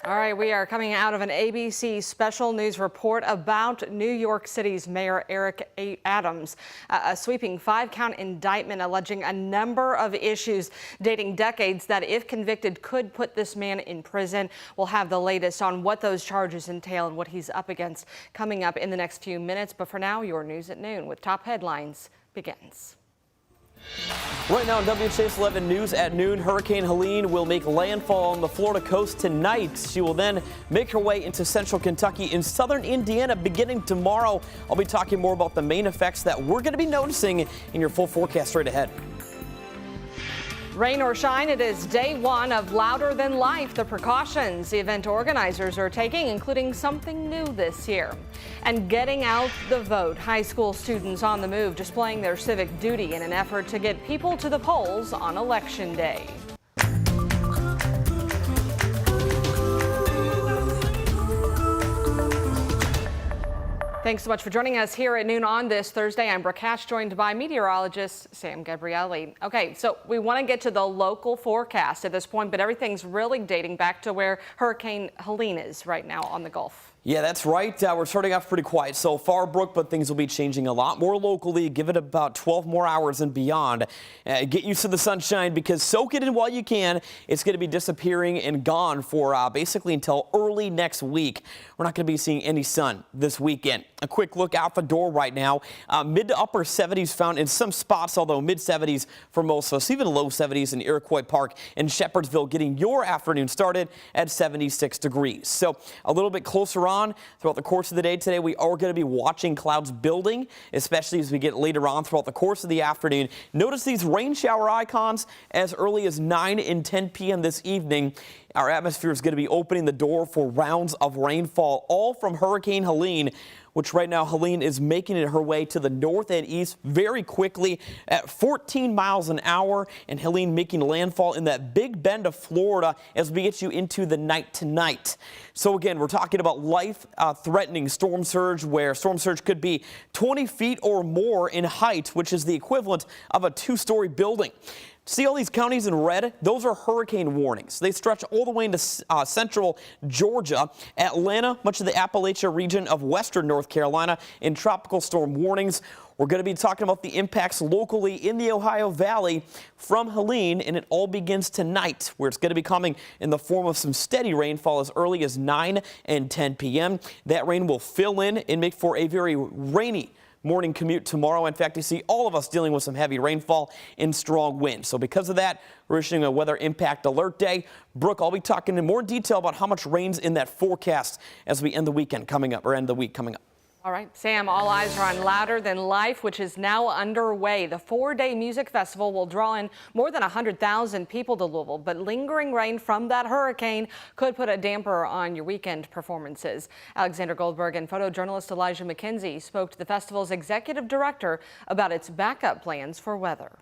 All right, we are coming out of an ABC special news report about New York City's Mayor Eric Adams. A sweeping 5-count indictment alleging a number of issues dating decades that, if convicted, could put this man in prison. We'll have the latest on what those charges entail and what he's up against coming up in the next few minutes. But for now, your news at noon with top headlines begins. Right now on WHAS11 News at noon, Hurricane Helene will make landfall on the Florida coast tonight. She will then make her way into central Kentucky and southern Indiana beginning tomorrow. I'll be talking more about the main effects that we're going to be noticing in your full forecast straight ahead. Rain or shine, it is day one of Louder Than Life. The precautions the event organizers are taking, including something new this year. And getting out the vote. High school students on the move, displaying their civic duty in an effort to get people to the polls on Election Day. Thanks so much for joining us here at noon on this Thursday. I'm Brakash, joined by meteorologist Sam Gabrielli. Okay, so we want to get to the local forecast at this point, but everything's really dating back to where Hurricane Helene is right now on the Gulf. Yeah, that's right. We're starting off pretty quiet so far, Brooke, but things will be changing a lot more locally. Give it about 12 more hours and beyond. Get used to the sunshine because soak it in while you can. It's going to be disappearing and gone for basically until early next week. We're not going to be seeing any sun this weekend. A quick look out the door right now. Mid to upper 70s found in some spots, although mid 70s for most of us, even low 70s in Iroquois Park and Shepherdsville, getting your afternoon started at 76 degrees. So a little bit closer on throughout the course of the day today. We are going to be watching clouds building, especially as we get later on throughout the course of the afternoon. Notice these rain shower icons as early as 9 and 10 p.m. this evening. Our atmosphere is going to be opening the door for rounds of rainfall, all from Hurricane Helene, which right now Helene is making it her way to the north and east very quickly at 14 miles an hour, and Helene making landfall in that Big Bend of Florida as we get you into the night tonight. So again, we're talking about life-threatening storm surge, where storm surge could be 20 feet or more in height, which is the equivalent of a 2-story building. See all these counties in red? Those are hurricane warnings. They stretch all the way into central Georgia, Atlanta, much of the Appalachia region of western North Carolina in tropical storm warnings. We're going to be talking about the impacts locally in the Ohio Valley from Helene, and it all begins tonight, where it's going to be coming in the form of some steady rainfall as early as 9 and 10 p.m. That rain will fill in and make for a very rainy morning commute tomorrow. In fact, you see all of us dealing with some heavy rainfall and strong winds. So because of that, we're issuing a weather impact alert day. Brooke, I'll be talking in more detail about how much rain's in that forecast as we end the weekend coming up, or end the week coming up. All right, Sam, all eyes are on Louder Than Life, which is now underway. The 4-day music festival will draw in more than 100,000 people to Louisville, but lingering rain from that hurricane could put a damper on your weekend performances. Alexander Goldberg and photojournalist Elijah McKenzie spoke to the festival's executive director about its backup plans for weather.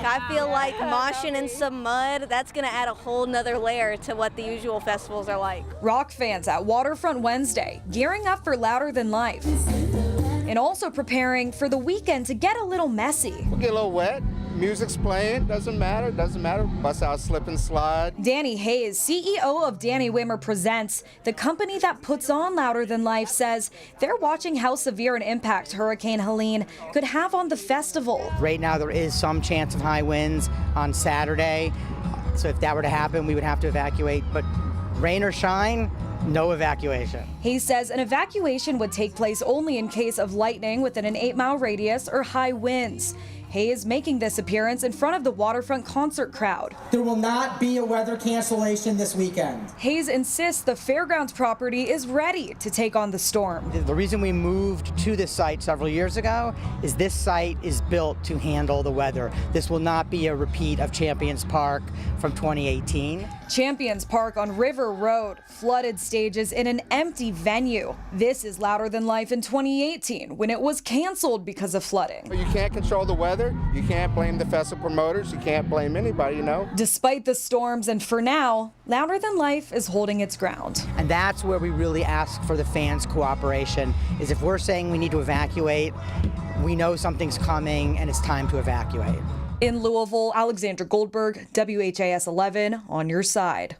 I feel like moshing in some mud, that's going to add a whole nother layer to what the usual festivals are like. Rock fans at Waterfront Wednesday gearing up for Louder Than Life, and also preparing for the weekend to get a little messy. We'll get a little wet. Music's playing, doesn't matter. Bust out, slip and slide. Danny Hayes, CEO of Danny Wimmer Presents, the company that puts on Louder Than Life, says they're watching how severe an impact Hurricane Helene could have on the festival. Right now there is some chance of high winds on Saturday, so if that were to happen, we would have to evacuate, but rain or shine, no evacuation. He says an evacuation would take place only in case of lightning within an 8-mile radius or high winds. Hayes making this appearance in front of the Waterfront concert crowd. There will not be a weather cancellation this weekend. Hayes insists the fairgrounds property is ready to take on the storm. The reason we moved to this site several years ago is this site is built to handle the weather. This will not be a repeat of Champions Park from 2018. Champions Park on River Road, flooded stages in an empty venue. This is Louder Than Life in 2018 when it was canceled because of flooding. You can't control the weather. You can't blame the festival promoters. You can't blame anybody, you know. Despite the storms, and for now, Louder Than Life is holding its ground. And that's where we really ask for the fans' cooperation, is if we're saying we need to evacuate, we know something's coming and it's time to evacuate. In Louisville, Alexandra Goldberg, WHAS 11 on your side.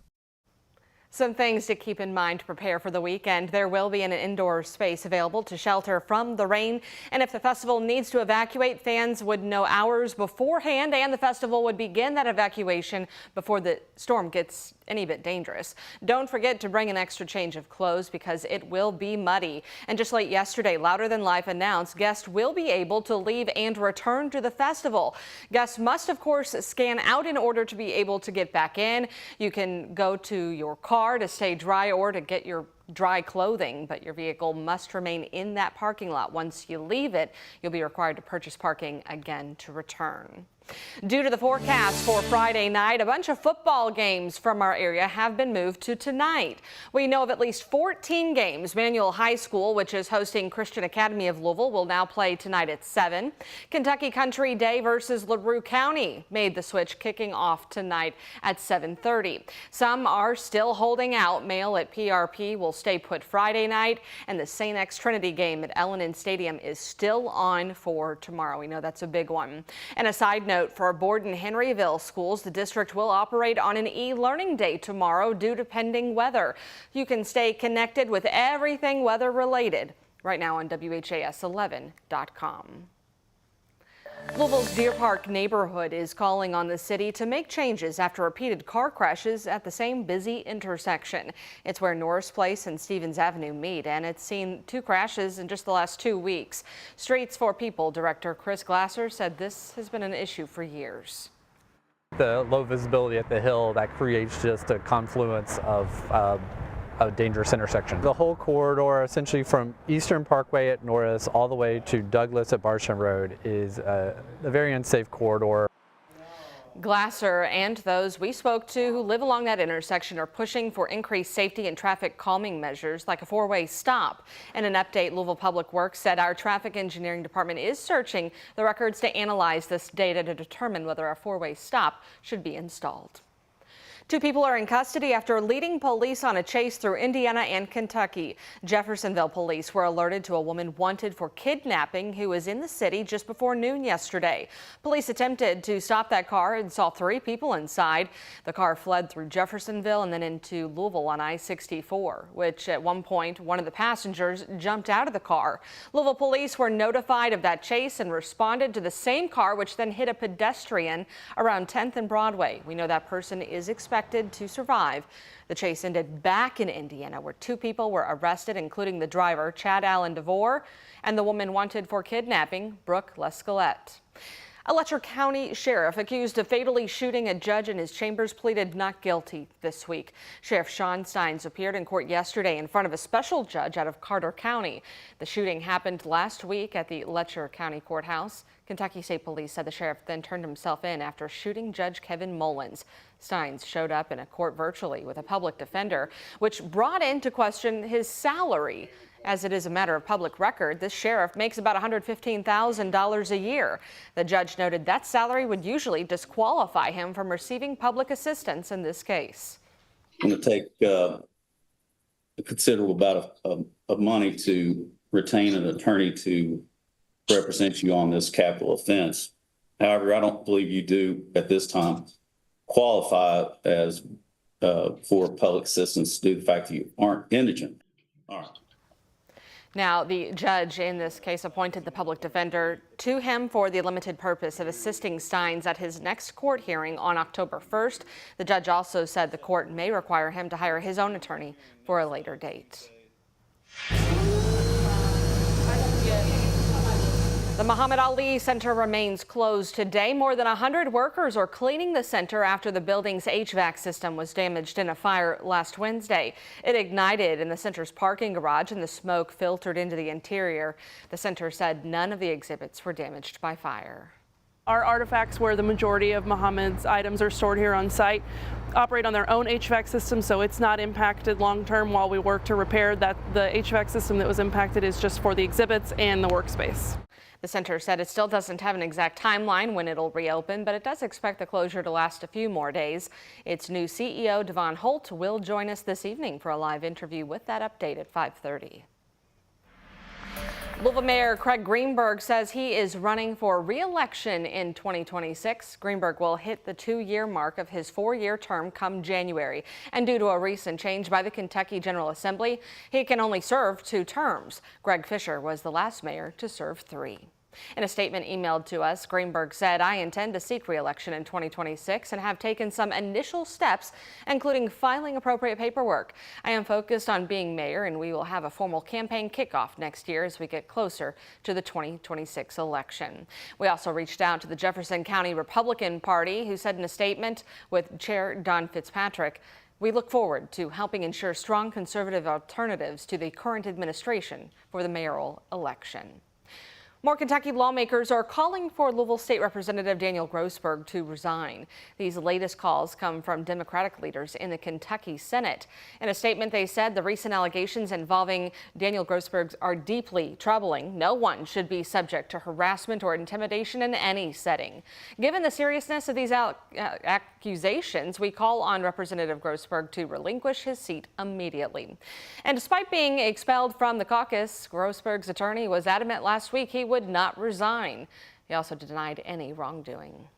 Some things to keep in mind to prepare for the weekend. There will be an indoor space available to shelter from the rain. And if the festival needs to evacuate, fans would know hours beforehand, and the festival would begin that evacuation before the storm gets any bit dangerous. Don't forget to bring an extra change of clothes because it will be muddy. And just late yesterday, Louder Than Life announced guests will be able to leave and return to the festival. Guests must, of course, scan out in order to be able to get back in. You can go to your car to stay dry or to get your dry clothing, but your vehicle must remain in that parking lot. Once you leave it, you'll be required to purchase parking again to return. Due to the forecast for Friday night, a bunch of football games from our area have been moved to tonight. We know of at least 14 games. Manual High School, which is hosting Christian Academy of Louisville, will now play tonight at 7. Kentucky Country Day versus LaRue County made the switch, kicking off tonight at 7:30. Some are still holding out. Mail at PRP will stay put Friday night, and the St. X Trinity game at L&N Stadium is still on for tomorrow. We know that's a big one. And a side note, for Borden Henryville schools, the district will operate on an e-learning day tomorrow due to pending weather. You can stay connected with everything weather related right now on WHAS11.com. Louisville's Deer Park neighborhood is calling on the city to make changes after repeated car crashes at the same busy intersection. It's where Norris Place and Stevens Avenue meet, and it's seen 2 crashes in just the last 2 weeks. Streets for People Director Chris Glasser said this has been an issue for years. The low visibility at the hill, that creates just a confluence of a dangerous intersection. The whole corridor, essentially from Eastern Parkway at Norris all the way to Douglas at Barsham Road, is a very unsafe corridor. Glasser and those we spoke to who live along that intersection are pushing for increased safety and traffic calming measures like a 4-way stop. In an update, Louisville Public Works said our traffic engineering department is searching the records to analyze this data to determine whether a 4-way stop should be installed. 2 people are in custody after leading police on a chase through Indiana and Kentucky. Jeffersonville police were alerted to a woman wanted for kidnapping who was in the city just before noon yesterday. Police attempted to stop that car and saw 3 people inside. The car fled through Jeffersonville and then into Louisville on I-64, which at one point one of the passengers jumped out of the car. Louisville police were notified of that chase and responded to the same car, which then hit a pedestrian around 10th and Broadway. We know that person is expected to survive. The chase ended back in Indiana, where 2 people were arrested, including the driver, Chad Allen DeVore, and the woman wanted for kidnapping, Brooke Lescalette. A Letcher County sheriff accused of fatally shooting a judge in his chambers pleaded not guilty this week. Sheriff Sean Steins appeared in court yesterday in front of a special judge out of Carter County. The shooting happened last week at the Letcher County Courthouse. Kentucky State Police said the sheriff then turned himself in after shooting Judge Kevin Mullins. Steins showed up in a court virtually with a public defender, which brought into question his salary. As it is a matter of public record, this sheriff makes about $115,000 a year. The judge noted that salary would usually disqualify him from receiving public assistance in this case. It's going to take a considerable amount of money to retain an attorney to represent you on this capital offense. However, I don't believe you do at this time qualify as for public assistance due to the fact that you aren't indigent. All right. Now, the judge in this case appointed the public defender to him for the limited purpose of assisting Steins at his next court hearing on October 1st. The judge also said the court may require him to hire his own attorney for a later date. The Muhammad Ali Center remains closed today. More than 100 workers are cleaning the center after the building's HVAC system was damaged in a fire last Wednesday. It ignited in the center's parking garage and the smoke filtered into the interior. The center said none of the exhibits were damaged by fire. Our artifacts, where the majority of Muhammad's items are stored here on site, operate on their own HVAC system, so it's not impacted long term while we work to repair that. The HVAC system that was impacted is just for the exhibits and the workspace. The center said it still doesn't have an exact timeline when it'll reopen, but it does expect the closure to last a few more days. Its new CEO, Devon Holt, will join us this evening for a live interview with that update at 5:30. Louisville Mayor Craig Greenberg says he is running for re-election in 2026. Greenberg will hit the 2-year mark of his 4-year term come January. And due to a recent change by the Kentucky General Assembly, he can only serve 2 terms. Greg Fisher was the last mayor to serve 3. In a statement emailed to us, Greenberg said, "I intend to seek re-election in 2026 and have taken some initial steps, including filing appropriate paperwork. I am focused on being mayor, and we will have a formal campaign kickoff next year as we get closer to the 2026 election." We also reached out to the Jefferson County Republican Party, who said in a statement with Chair Don Fitzpatrick, "We look forward to helping ensure strong conservative alternatives to the current administration for the mayoral election." More Kentucky lawmakers are calling for Louisville State Representative Daniel Grossberg to resign. These latest calls come from Democratic leaders in the Kentucky Senate. In a statement, they said the recent allegations involving Daniel Grossberg are deeply troubling. No one should be subject to harassment or intimidation in any setting. Given the seriousness of these accusations, we call on Representative Grossberg to relinquish his seat immediately. And despite being expelled from the caucus, Grossberg's attorney was adamant last week he would not resign. He also denied any wrongdoing.